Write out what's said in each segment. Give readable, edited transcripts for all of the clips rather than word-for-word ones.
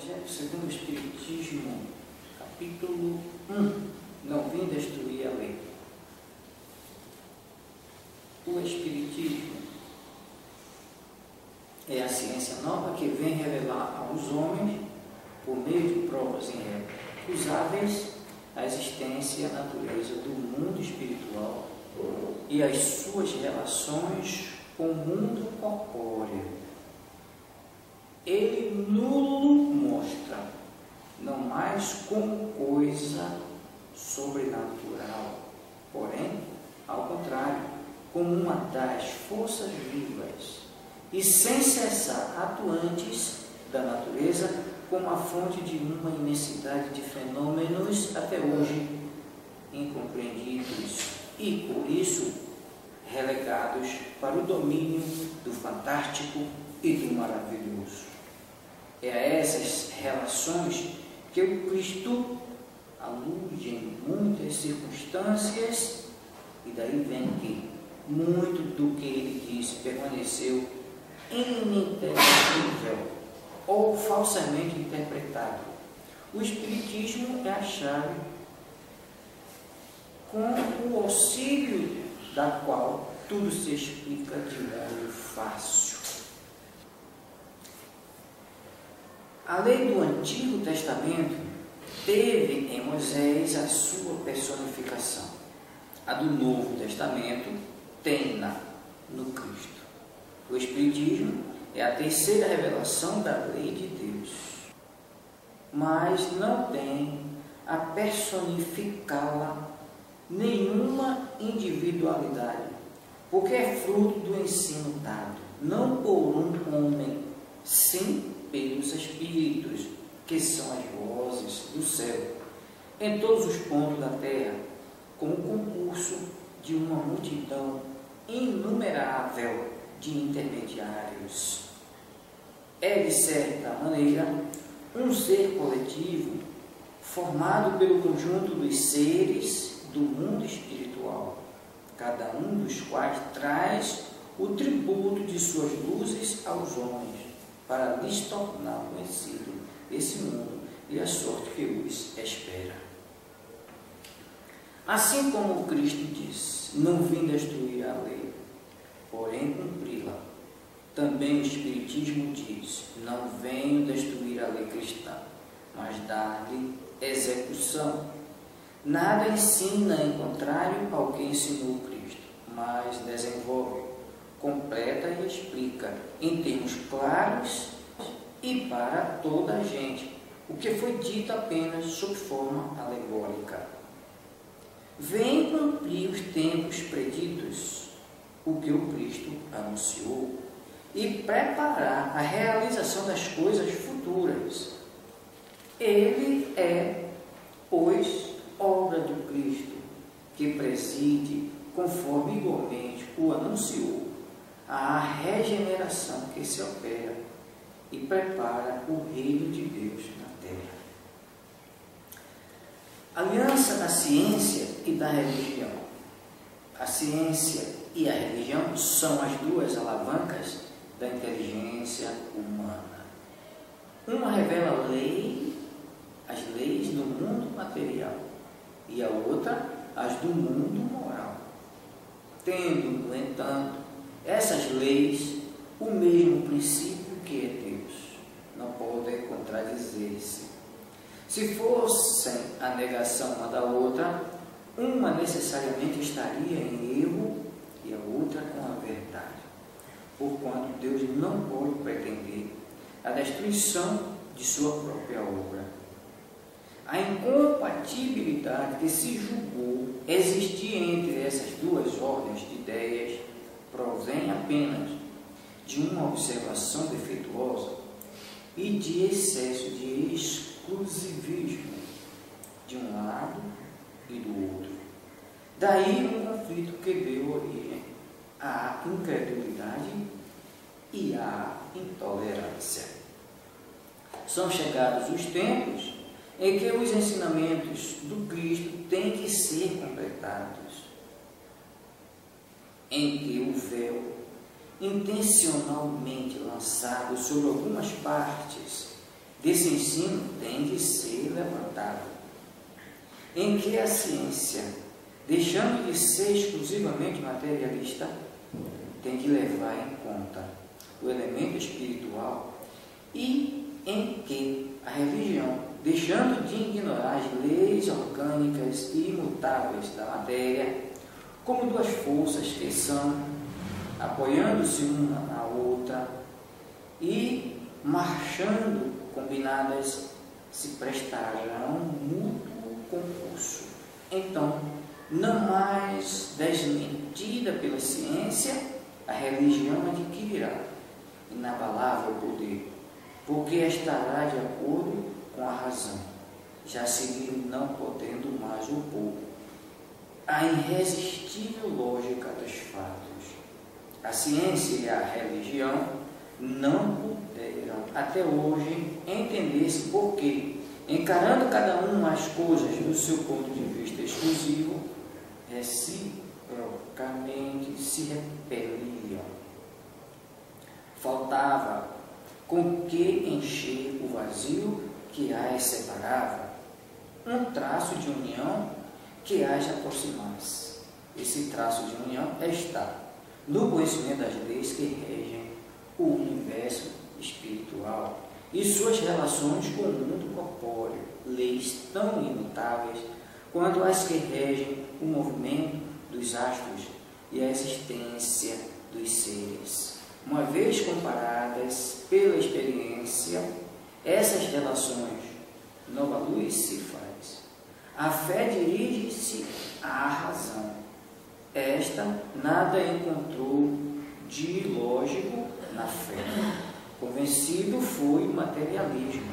Evangelho segundo o Espiritismo, capítulo 1. Não vim destruir a lei. O Espiritismo é a ciência nova que vem revelar aos homens, por meio de provas irrecusáveis, a existência e a natureza do mundo espiritual e as suas relações com o mundo corpóreo. Ele nulo mostra, não mais como coisa sobrenatural, porém, ao contrário, como uma das forças vivas e sem cessar atuantes da natureza, como a fonte de uma imensidade de fenômenos até hoje incompreendidos e, por isso, relegados para o domínio do fantástico e do maravilhoso. É a essas relações que o Cristo alude em muitas circunstâncias, e daí vem que muito do que ele disse permaneceu ininteligível ou falsamente interpretado. O Espiritismo é a chave com o auxílio da qual tudo se explica de modo fácil. A lei do Antigo Testamento teve em Moisés a sua personificação. A do Novo Testamento tem-na no Cristo. O Espiritismo é a terceira revelação da lei de Deus, mas não tem a personificá-la nenhuma individualidade, porque é fruto do ensino dado, não por um homem, sim pelos Espíritos, que são as vozes do céu, em todos os pontos da terra, como concurso de uma multidão inumerável de intermediários. É, de certa maneira, um ser coletivo formado pelo conjunto dos seres do mundo espiritual, cada um dos quais traz o tributo de suas luzes aos homens, para lhes tornar conhecido esse mundo e a sorte que os espera. Assim como o Cristo disse, não vim destruir a lei, porém cumpri-la. Também o Espiritismo diz, não venho destruir a lei cristã, mas dar-lhe execução. Nada ensina em contrário ao que ensinou Cristo, mas desenvolve, completa e explica em termos claros e para toda a gente, o que foi dito apenas sob forma alegórica. Vem cumprir os tempos preditos, o que o Cristo anunciou, e preparar a realização das coisas futuras. Ele é, pois, obra do Cristo, que preside, conforme igualmente o anunciou, a regeneração que se opera e prepara o reino de Deus na terra. Aliança da ciência e da religião. A ciência e a religião são as duas alavancas da inteligência humana. Uma revela as leis do mundo material e a outra as do mundo moral. Tendo, no entanto, essas leis o mesmo princípio que é Deus, não podem contradizer-se. Se fossem a negação uma da outra, uma necessariamente estaria em erro e a outra com a verdade, porquanto Deus não pode pretender a destruição de sua própria obra. A incompatibilidade que se julgou existir entre essas duas ordens de ideias provém apenas de uma observação defeituosa e de excesso de exclusivismo de um lado e do outro. Daí um conflito que deu origem à incredulidade e à intolerância. São chegados os tempos em que os ensinamentos do Cristo têm que ser completados, em que o véu intencionalmente lançado sobre algumas partes desse ensino tem de ser levantado, em que a ciência, deixando de ser exclusivamente materialista, tem de levar em conta o elemento espiritual, e em que a religião, deixando de ignorar as leis orgânicas e imutáveis da matéria, como duas forças que são, apoiando-se uma na outra e marchando combinadas, se prestarão mútuo concurso. Então, não mais desmentida pela ciência, a religião adquirirá inabalável poder, porque estará de acordo com a razão, já seguindo não podendo mais opor a irresistível lógica dos fatos. A ciência e a religião não puderam até hoje entender-se porque, encarando cada um as coisas do seu ponto de vista exclusivo, reciprocamente se repeliam. Faltava com que encher o vazio que as separava, um traço de união que as aproximasse. Esse traço de união está no conhecimento das leis que regem o universo espiritual e suas relações com o mundo corpóreo, leis tão imutáveis quanto as que regem o movimento dos astros e a existência dos seres. Uma vez comparadas pela experiência, essas relações, nova luz se faz. A fé dirige-se à razão. Esta nada encontrou de lógico na fé. Convencido foi o materialismo.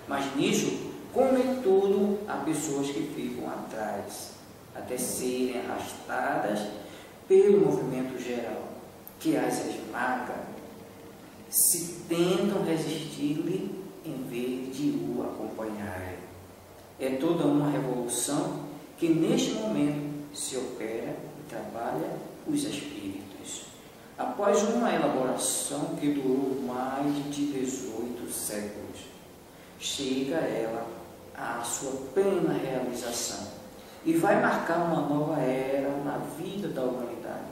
Mas nisso, como em tudo, há pessoas que ficam atrás, até serem arrastadas pelo movimento geral, que as esmaga, se tentam resistir-lhe em vez de o acompanharem. É toda uma revolução que neste momento se opera e trabalha os espíritos. Após uma elaboração que durou mais de 18 séculos, chega ela à sua plena realização e vai marcar uma nova era na vida da humanidade.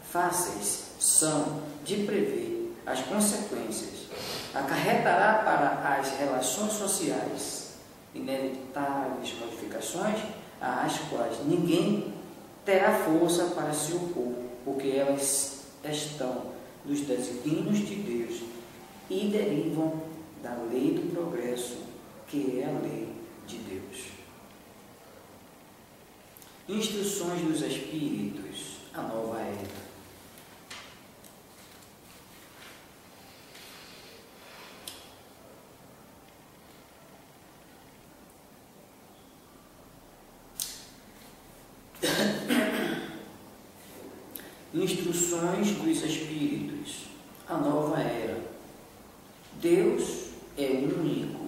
Fáceis são de prever as consequências, acarretará para as relações sociais inevitáveis modificações às quais ninguém terá força para se opor, porque elas estão nos desígnios de Deus e derivam da lei do progresso, que é a lei de Deus. Instruções dos Espíritos, a nova era. Instruções dos Espíritos, a nova era. Deus é único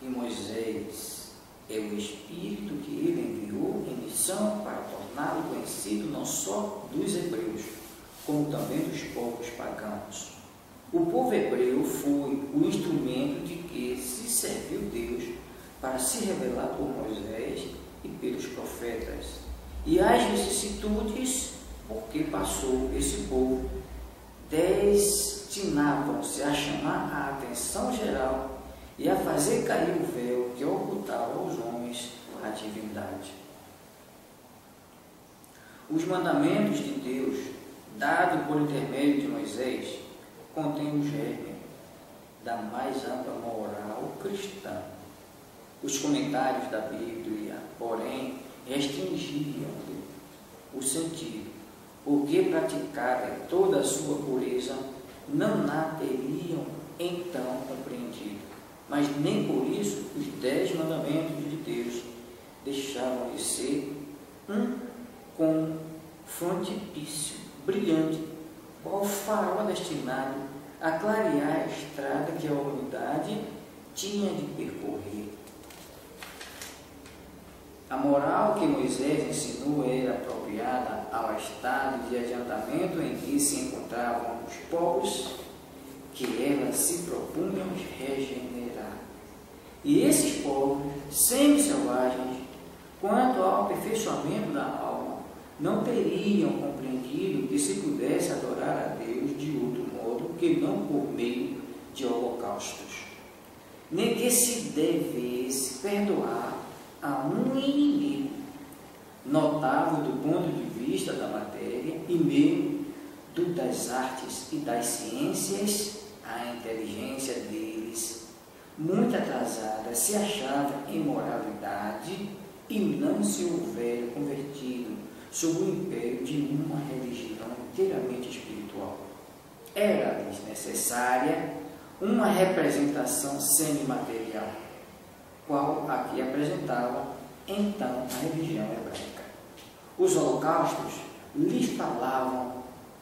e Moisés é o Espírito que ele enviou em missão para torná-lo conhecido não só dos hebreus, como também dos povos pagãos. O povo hebreu foi o instrumento de que se serviu Deus para se revelar por Moisés e pelos profetas, e as vicissitudes porque passou esse povo destinavam-se a chamar a atenção geral e a fazer cair o véu que ocultava aos homens a divindade. Os mandamentos de Deus, dados por intermédio de Moisés, contêm o germe da mais ampla moral cristã. Os comentários da Bíblia, porém, restringiam o sentido, porque praticada em toda a sua pureza, não a teriam então compreendido. Mas nem por isso os 10 mandamentos de Deus deixavam de ser com frontispício brilhante, qual farol destinado a clarear a estrada que a humanidade tinha de percorrer. A moral que Moisés ensinou era apropriada ao estado de adiantamento em que se encontravam os povos que ela se propunham regenerar. E esses povos semi-selvagens, quanto ao aperfeiçoamento da alma, não teriam compreendido que se pudesse adorar a Deus de outro modo que não por meio de holocaustos, nem que se devesse perdoar a um inimigo notável do ponto de vista da matéria e meio das artes e das ciências. A inteligência deles, muito atrasada, se achava em moralidade e não se houvera convertido sob o império de uma religião inteiramente espiritual. Era-lhes necessária uma representação semimaterial, qual a que apresentava então a religião hebraica. Os holocaustos lhes falavam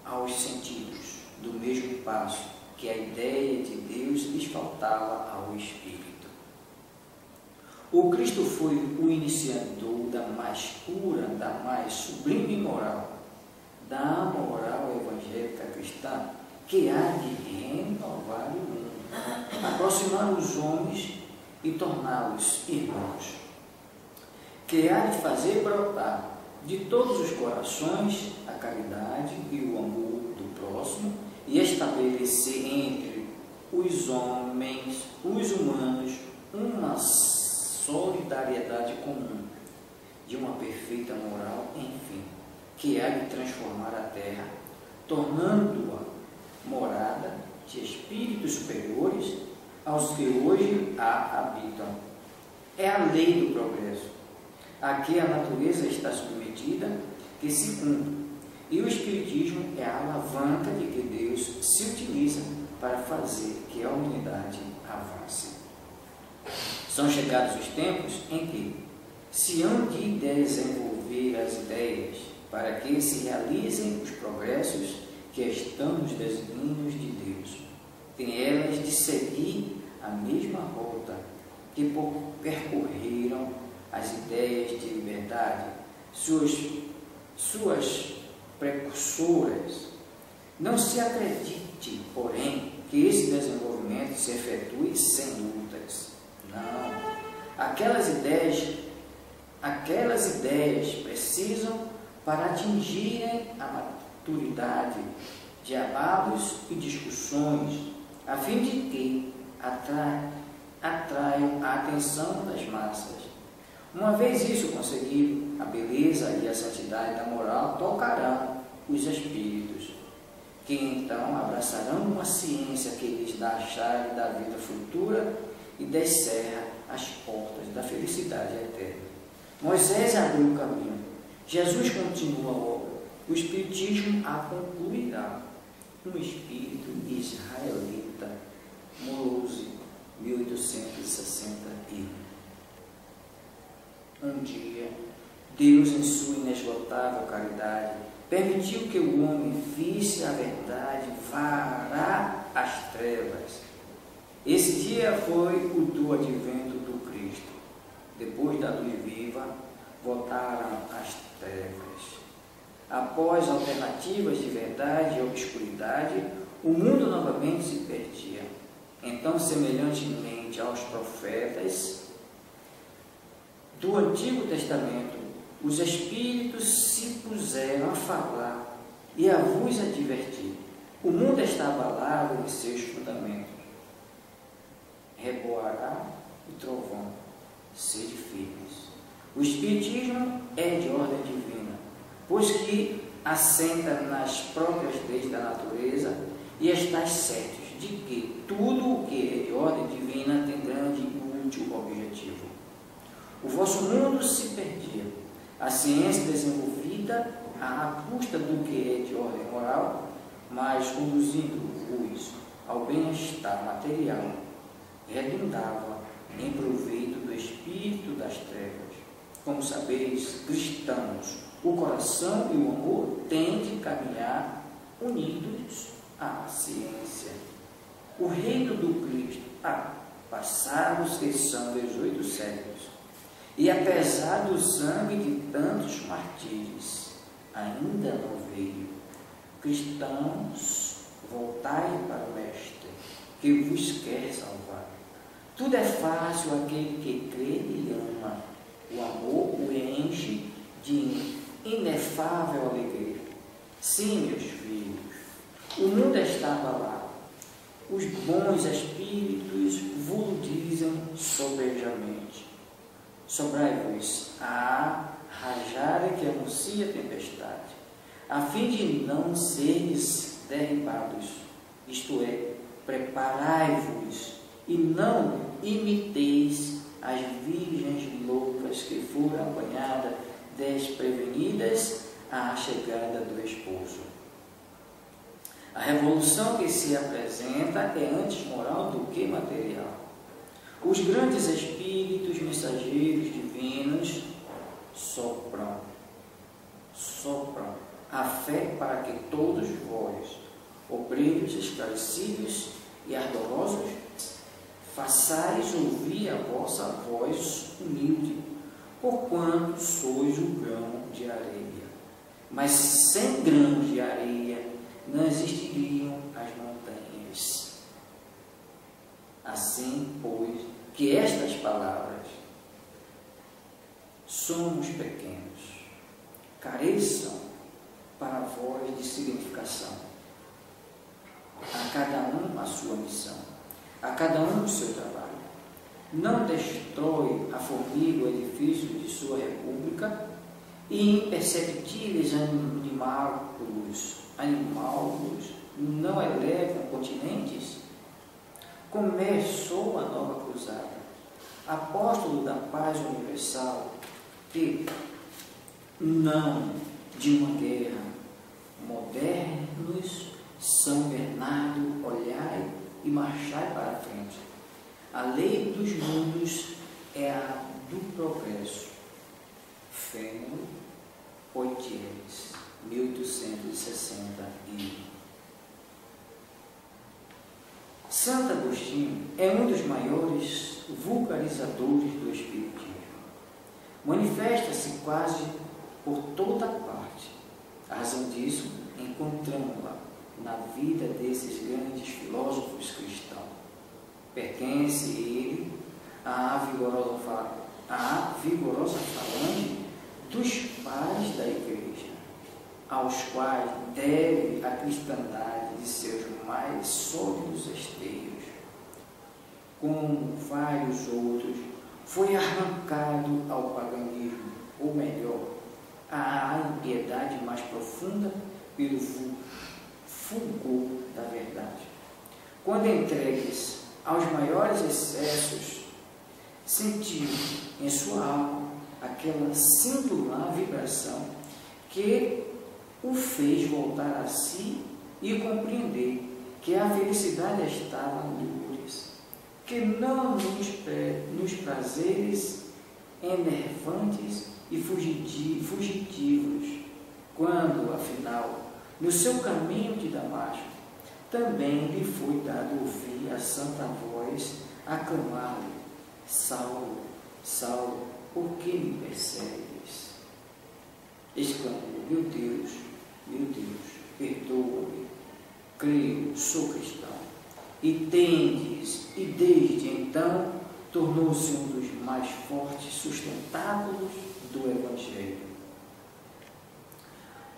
aos sentidos, do mesmo passo que a ideia de Deus lhes faltava ao espírito. O Cristo foi o iniciador da mais pura, da mais sublime moral, da moral evangélica cristã, que há de renovar o mundo, aproximar os homens e torná-los irmãos, que há de fazer brotar de todos os corações a caridade e o amor do próximo e estabelecer entre os homens, os humanos, uma solidariedade comum, de uma perfeita moral, enfim, que há de transformar a terra, tornando-a morada de espíritos superiores aos que hoje a habitam. É a lei do progresso, a que a natureza está submetida, que se cumpre, e o Espiritismo é a alavanca de que Deus se utiliza para fazer que a humanidade avance. São chegados os tempos em que se hão de desenvolver as ideias para que se realizem os progressos que estão nos desígnios de Deus. Tem elas de seguir a mesma rota que percorreram as ideias de liberdade, suas precursoras. Não se acredite, porém, que esse desenvolvimento se efetue sem lutas. Não. Aquelas ideias precisam, para atingirem a maturidade, de abalos e discussões, a fim de que atraiam a atenção das massas. Uma vez isso conseguido, a beleza e a santidade da moral tocarão os espíritos, que então abraçarão uma ciência que lhes dá a chave da vida futura e descerra as portas da felicidade eterna. Moisés abriu o caminho, Jesus continua a obra, o Espiritismo a concluirá. Um espírito israelita, Mulhouse, 1861. Um dia, Deus, em sua inesgotável caridade, permitiu que o homem visse a verdade varar as trevas. Esse dia foi o do advento do Cristo. Depois da luz viva, voltaram as trevas. Após alternativas de verdade e obscuridade, o mundo novamente se perdia. Então, semelhantemente aos profetas do Antigo Testamento, os Espíritos se puseram a falar e a vos advertir. O mundo está abalado em seus fundamentos. Reboará o trovão, sede firmes. O Espiritismo é de ordem divina, pois que assenta nas próprias leis da natureza e estáis certos de que tudo o que é de ordem divina tem grande e útil objetivo. O vosso mundo se perdia, a ciência desenvolvida à custa do que é de ordem moral, mas conduzindo-os ao bem-estar material, redundava em proveito do espírito das trevas. Como sabeis, cristãos, o coração e o amor têm de caminhar unidos à ciência. O reino do Cristo, passados que são 18 séculos, e apesar do sangue de tantos martírios, ainda não veio. Cristãos, voltai para o Mestre, que vos quer salvar. Tudo é fácil àquele que crê e ama. O amor o enche de inefável alegria. Sim, meus filhos, o mundo está abalado. Os bons espíritos vos dizem sobejamente: sobrai-vos a rajada que anuncia a tempestade, a fim de não seres derribados. Isto é, preparai-vos e não imiteis as virgens loucas que foram apanhadas desprevenidas à chegada do esposo. A revolução que se apresenta é antes moral do que material. Os grandes espíritos mensageiros divinos sopram a fé para que todos vós, obreiros esclarecidos e ardorosos, façais ouvir a vossa voz humilde, porquanto sois um grão de areia. Mas sem grãos de areia não existiriam as montanhas. Assim, pois, que estas palavras: somos pequenos, careçam para vós de significação. A cada um a sua missão, a cada um o seu trabalho. Não destrói a formiga o edifício de sua república, e imperceptíveis animálculos não elevam continentes. Começou a nova cruzada, apóstolo da paz universal, que não de uma guerra, modernos São Bernardo, olhai e marchai para a frente. A lei dos mundos é a do progresso. Fêmur Poitiers, 1861. Santo Agostinho é um dos maiores vulgarizadores do Espiritismo. Manifesta-se quase por toda parte. A razão disso encontramos-la na vida desses grandes filósofos cristãos. Pertence ele à vigorosa falange dos pais da Igreja, aos quais deve a cristandade de seus mais sólidos esteios. Como vários outros, foi arrancado ao paganismo, ou melhor, à impiedade mais profunda pelo fulgor da verdade. Quando entregues aos maiores excessos, sentiu em sua alma aquela singular vibração que o fez voltar a si e compreender que a felicidade estava livres, que não nos prazeres enervantes e fugitivos, quando, afinal, no seu caminho de Damasco, também lhe foi dado ouvir a santa voz a clamar-lhe: Saulo, Saulo, por que me persegues? Exclamou: meu Deus, perdoa-me, creio, sou cristão. E desde então tornou-se um dos mais fortes sustentáculos do Evangelho.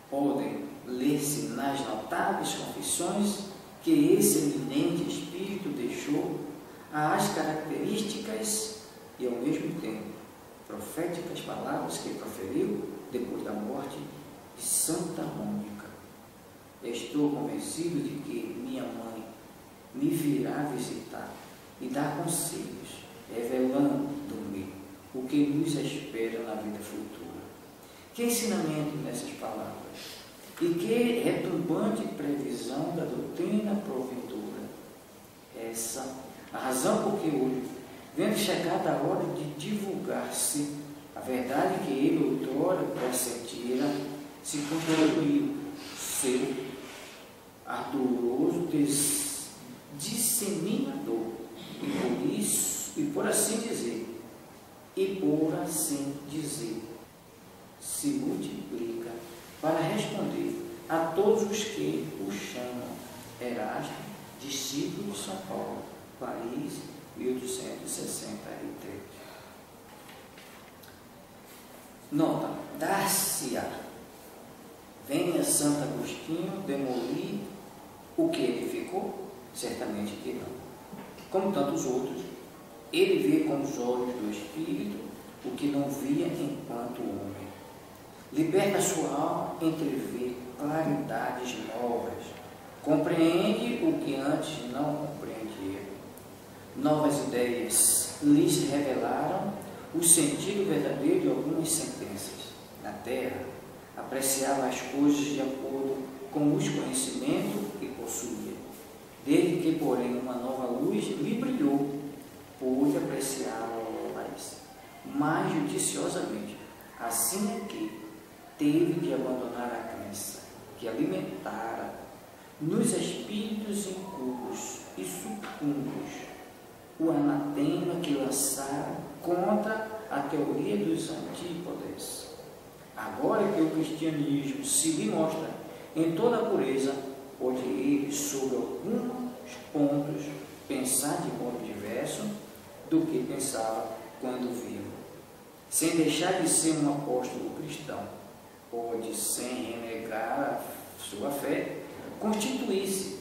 Podem ler-se nas notáveis confissões que esse eminente espírito deixou as características e, ao mesmo tempo, proféticas palavras que proferiu depois da morte de Santa Mônica. Estou convencido de que minha mãe me virá visitar e dar conselhos, revelando-me o que nos espera na vida futura. Que ensinamento nessas palavras! E que retumbante previsão da doutrina proventura! Essa a razão por que hoje, vendo chegada a hora de divulgar-se a verdade que ele outrora pressentira, se constituiu seu ardoroso disseminador, e por assim dizer, se multiplica para responder a todos os que o chamam. Erasto, discípulo de São Paulo, Paris, 1863. Nota, dar-se-á. Venha Santo Agostinho demolir o que edificou? Certamente que não. Como tantos outros, ele vê com os olhos do Espírito o que não via enquanto homem. Liberta sua alma, entrevê claridades novas. Compreende o que antes não compreendia. Novas ideias lhes revelaram o sentido verdadeiro de algumas sentenças. Na terra, apreciava as coisas de acordo com os conhecimentos que possuía. Desde que, porém, uma nova luz lhe brilhou, pôde apreciá-las mais judiciosamente, assim que teve de abandonar a crença que alimentara nos espíritos incultos e sucumbos o anatema que lançaram contra a teoria dos antípodes. Agora que o cristianismo se lhe mostra em toda a pureza, pode ele, sobre alguns pontos, pensar de modo diverso do que pensava quando vivo. Sem deixar de ser um apóstolo cristão, pode, sem renegar a sua fé, constituir-se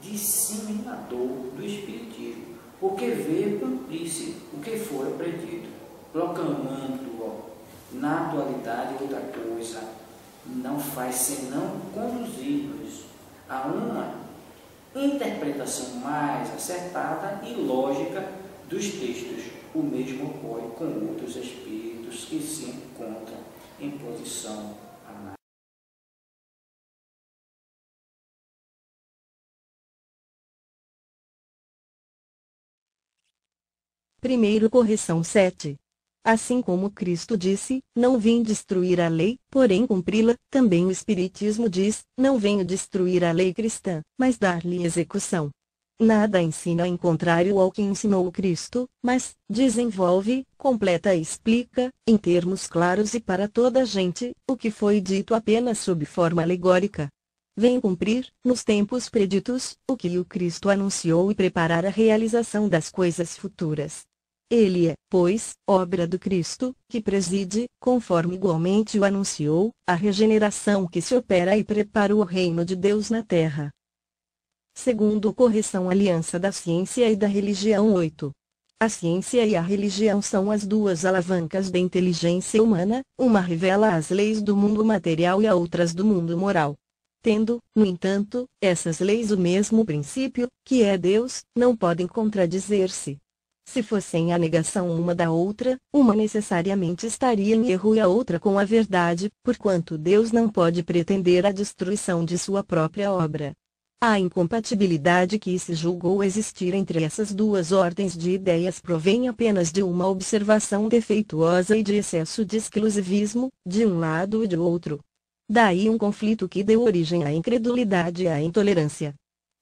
disseminador do Espiritismo, porque veio cumprir-se o que foi aprendido, proclamando na atualidade outra coisa, não faz senão conduzir-nos a uma interpretação mais acertada e lógica dos textos. O mesmo ocorre com outros espíritos que se encontram em posição análoga. Primeiro correção 7. Assim como Cristo disse, não vim destruir a lei, porém cumpri-la, também o Espiritismo diz, não venho destruir a lei cristã, mas dar-lhe execução. Nada ensina em contrário ao que ensinou o Cristo, mas desenvolve, completa e explica, em termos claros e para toda a gente, o que foi dito apenas sob forma alegórica. Vem cumprir, nos tempos preditos, o que o Cristo anunciou e preparar a realização das coisas futuras. Ele é, pois, obra do Cristo, que preside, conforme igualmente o anunciou, a regeneração que se opera e prepara o reino de Deus na terra. Segundo correção aliança da ciência e da religião 8. A ciência e a religião são as duas alavancas da inteligência humana, uma revela as leis do mundo material e a outra as do mundo moral. Tendo, no entanto, essas leis o mesmo princípio, que é Deus, não podem contradizer-se. Se fossem a negação uma da outra, uma necessariamente estaria em erro e a outra com a verdade, porquanto Deus não pode pretender a destruição de sua própria obra. A incompatibilidade que se julgou existir entre essas duas ordens de ideias provém apenas de uma observação defeituosa e de excesso de exclusivismo, de um lado e de outro. Daí um conflito que deu origem à incredulidade e à intolerância.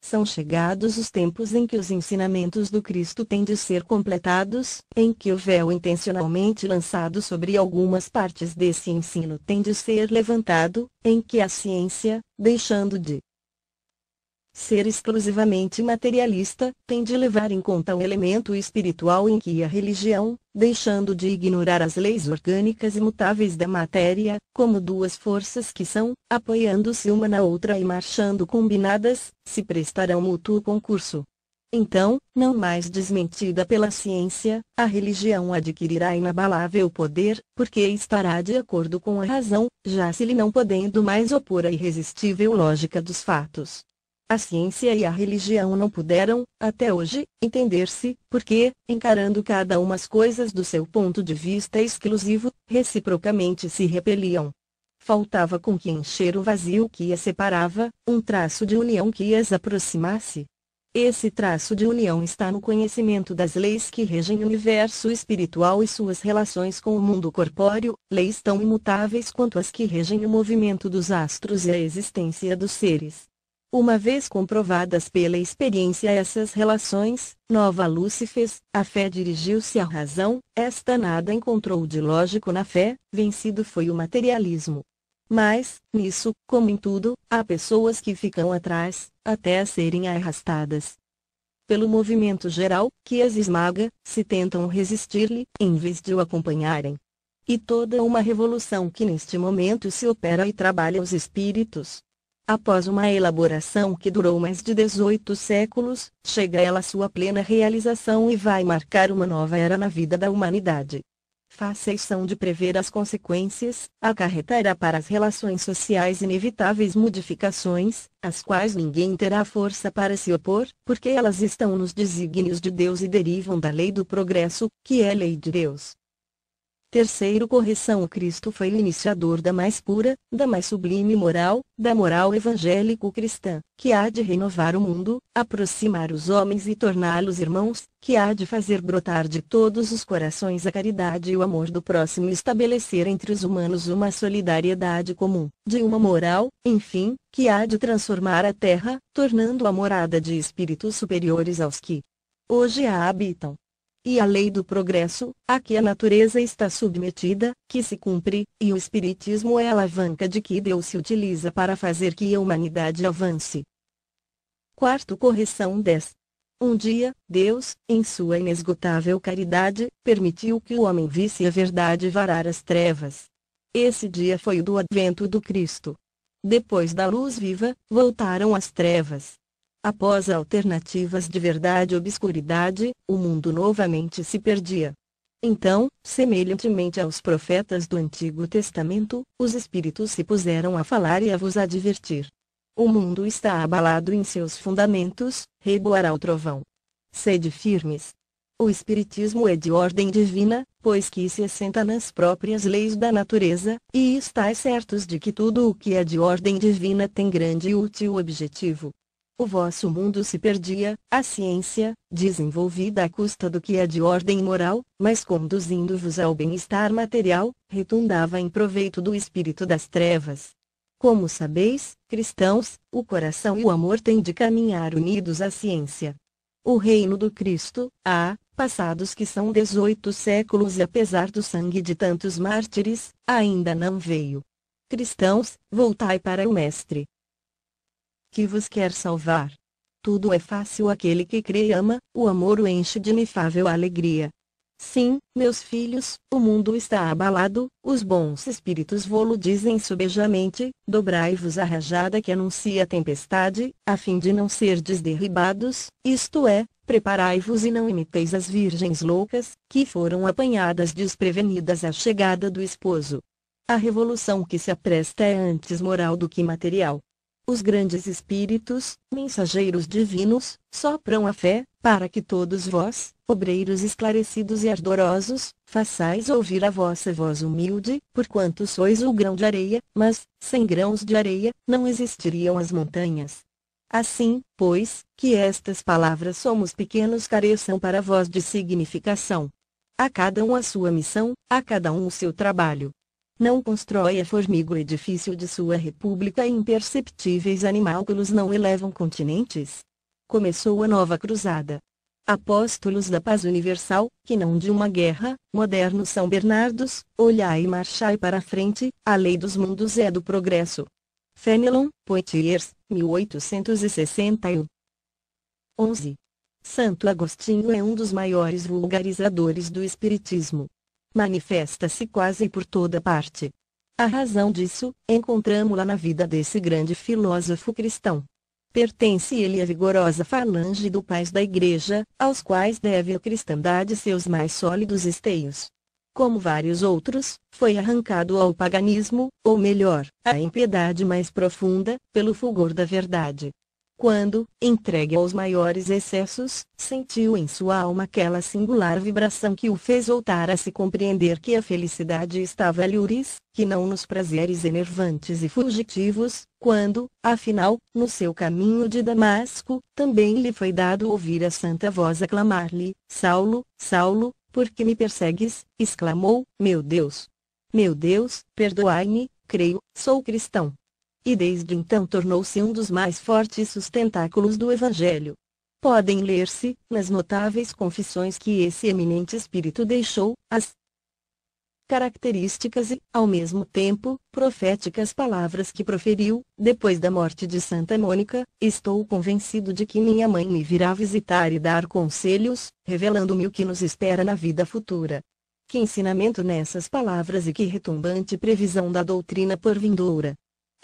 São chegados os tempos em que os ensinamentos do Cristo têm de ser completados, em que o véu intencionalmente lançado sobre algumas partes desse ensino tem de ser levantado, em que a ciência, deixando de ser exclusivamente materialista, tem de levar em conta o elemento espiritual em que a religião, deixando de ignorar as leis orgânicas imutáveis da matéria, como duas forças que são, apoiando-se uma na outra e marchando combinadas, se prestarão mútuo concurso. Então, não mais desmentida pela ciência, a religião adquirirá inabalável poder, porque estará de acordo com a razão, já se lhe não podendo mais opor à irresistível lógica dos fatos. A ciência e a religião não puderam, até hoje, entender-se, porque, encarando cada uma as coisas do seu ponto de vista exclusivo, reciprocamente se repeliam. Faltava com que encher o vazio que as separava, um traço de união que as aproximasse. Esse traço de união está no conhecimento das leis que regem o universo espiritual e suas relações com o mundo corpóreo, leis tão imutáveis quanto as que regem o movimento dos astros e a existência dos seres. Uma vez comprovadas pela experiência essas relações, nova luz se fez, a fé dirigiu-se à razão, esta nada encontrou de lógico na fé, vencido foi o materialismo. Mas, nisso, como em tudo, há pessoas que ficam atrás, até serem arrastadas. pelo movimento geral, que as esmaga, se tentam resistir-lhe, em vez de o acompanharem. E toda uma revolução que neste momento se opera e trabalha os espíritos. Após uma elaboração que durou mais de 18 séculos, chega ela à sua plena realização e vai marcar uma nova era na vida da humanidade. Fáceis são de prever as consequências, acarretará para as relações sociais inevitáveis modificações, às quais ninguém terá força para se opor, porque elas estão nos desígnios de Deus e derivam da lei do progresso, que é a lei de Deus. Terceiro correção: o Cristo foi o iniciador da mais pura, da mais sublime moral, da moral evangélico-cristã, que há de renovar o mundo, aproximar os homens e torná-los irmãos, que há de fazer brotar de todos os corações a caridade e o amor do próximo e estabelecer entre os humanos uma solidariedade comum, de uma moral, enfim, que há de transformar a terra, tornando-a morada de espíritos superiores aos que hoje a habitam. E a lei do progresso, a que a natureza está submetida, que se cumpre, e o Espiritismo é a alavanca de que Deus se utiliza para fazer que a humanidade avance. Quarto correção 10. Um dia, Deus, em sua inesgotável caridade, permitiu que o homem visse a verdade varar as trevas. Esse dia foi o do advento do Cristo. Depois da luz viva, voltaram as trevas. Após alternativas de verdade e obscuridade, o mundo novamente se perdia. Então, semelhantemente aos profetas do Antigo Testamento, os Espíritos se puseram a falar e a vos advertir. O mundo está abalado em seus fundamentos, reboará o trovão. Sede firmes. O Espiritismo é de ordem divina, pois que se assenta nas próprias leis da natureza, e estáis certos de que tudo o que é de ordem divina tem grande e útil objetivo. O vosso mundo se perdia, a ciência, desenvolvida à custa do que é de ordem moral, mas conduzindo-vos ao bem-estar material, retundava em proveito do espírito das trevas. Como sabeis, cristãos, o coração e o amor têm de caminhar unidos à ciência. O reino do Cristo, passados que são 18 séculos e apesar do sangue de tantos mártires, ainda não veio. Cristãos, voltai para o Mestre, que vos quer salvar. Tudo é fácil àquele que crê e ama, o amor o enche de inefável alegria. Sim, meus filhos, o mundo está abalado, os bons espíritos vô-lo dizem subejamente, dobrai-vos a rajada que anuncia a tempestade, a fim de não serdes derribados, isto é, preparai-vos e não imiteis as virgens loucas, que foram apanhadas desprevenidas à chegada do esposo. A revolução que se apresta é antes moral do que material. Os grandes espíritos, mensageiros divinos, sopram a fé, para que todos vós, obreiros esclarecidos e ardorosos, façais ouvir a vossa voz humilde, porquanto sois o grão de areia, mas, sem grãos de areia, não existiriam as montanhas. Assim, pois, que estas palavras somos pequenos careçam para vós de significação. A cada um a sua missão, a cada um o seu trabalho. Não constrói a formiga o edifício de sua república e imperceptíveis animálculos não elevam continentes. Começou a nova cruzada. Apóstolos da paz universal, que não de uma guerra, modernos São Bernardos, olhai e marchai para a frente, a lei dos mundos é do progresso. Fenelon, Poitiers, 1861. 11. Santo Agostinho é um dos maiores vulgarizadores do Espiritismo. Manifesta-se quase por toda parte. A razão disso, encontramo-la na vida desse grande filósofo cristão. Pertence ele à vigorosa falange do pais da Igreja, aos quais deve a cristandade seus mais sólidos esteios. Como vários outros, foi arrancado ao paganismo, ou melhor, à impiedade mais profunda, pelo fulgor da verdade. Quando, entregue aos maiores excessos, sentiu em sua alma aquela singular vibração que o fez voltar a se compreender que a felicidade estava alhures, que não nos prazeres enervantes e fugitivos, quando, afinal, no seu caminho de Damasco, também lhe foi dado ouvir a santa voz a clamar-lhe: Saulo, Saulo, por que me persegues? Exclamou: Meu Deus, perdoai-me, creio, sou cristão. E desde então tornou-se um dos mais fortes sustentáculos do Evangelho. Podem ler-se, nas notáveis confissões que esse eminente espírito deixou, as características e, ao mesmo tempo, proféticas palavras que proferiu, depois da morte de Santa Mônica: estou convencido de que minha mãe me virá visitar e dar conselhos, revelando-me o que nos espera na vida futura. Que ensinamento nessas palavras e que retumbante previsão da doutrina por vindoura!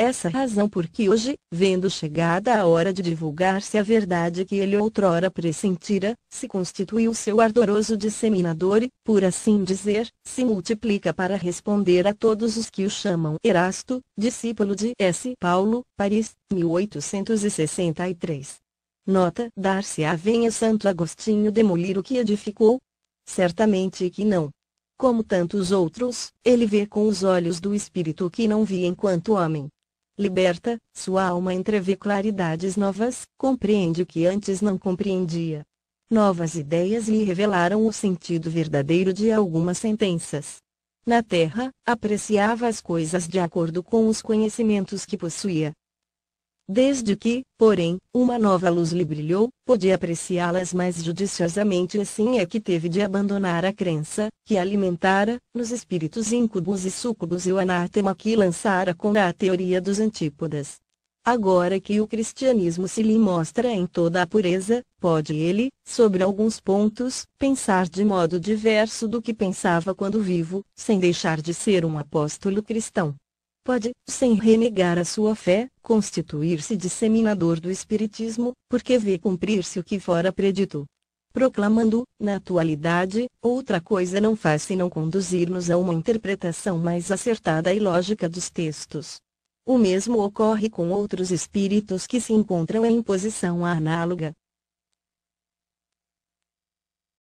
Essa razão por que hoje, vendo chegada a hora de divulgar-se a verdade que ele outrora pressentira, se constituiu seu ardoroso disseminador e, por assim dizer, se multiplica para responder a todos os que o chamam. Erasto, discípulo de S. Paulo, Paris, 1863. Nota: dar-se-á venha Santo Agostinho demolir o que edificou? Certamente que não. Como tantos outros, ele vê com os olhos do espírito o que não via enquanto homem. Liberta, sua alma entrevê claridades novas, compreende o que antes não compreendia. Novas ideias lhe revelaram o sentido verdadeiro de algumas sentenças. Na terra, apreciava as coisas de acordo com os conhecimentos que possuía. Desde que, porém, uma nova luz lhe brilhou, pôde apreciá-las mais judiciosamente e assim é que teve de abandonar a crença, que alimentara, nos espíritos íncubos e súcubos e o anátema que lançara contra a teoria dos antípodas. Agora que o cristianismo se lhe mostra em toda a pureza, pode ele, sobre alguns pontos, pensar de modo diverso do que pensava quando vivo, sem deixar de ser um apóstolo cristão. Pode, sem renegar a sua fé, constituir-se disseminador do Espiritismo, porque vê cumprir-se o que fora predito. Proclamando, na atualidade, outra coisa não faz senão conduzir-nos a uma interpretação mais acertada e lógica dos textos. O mesmo ocorre com outros espíritos que se encontram em posição análoga.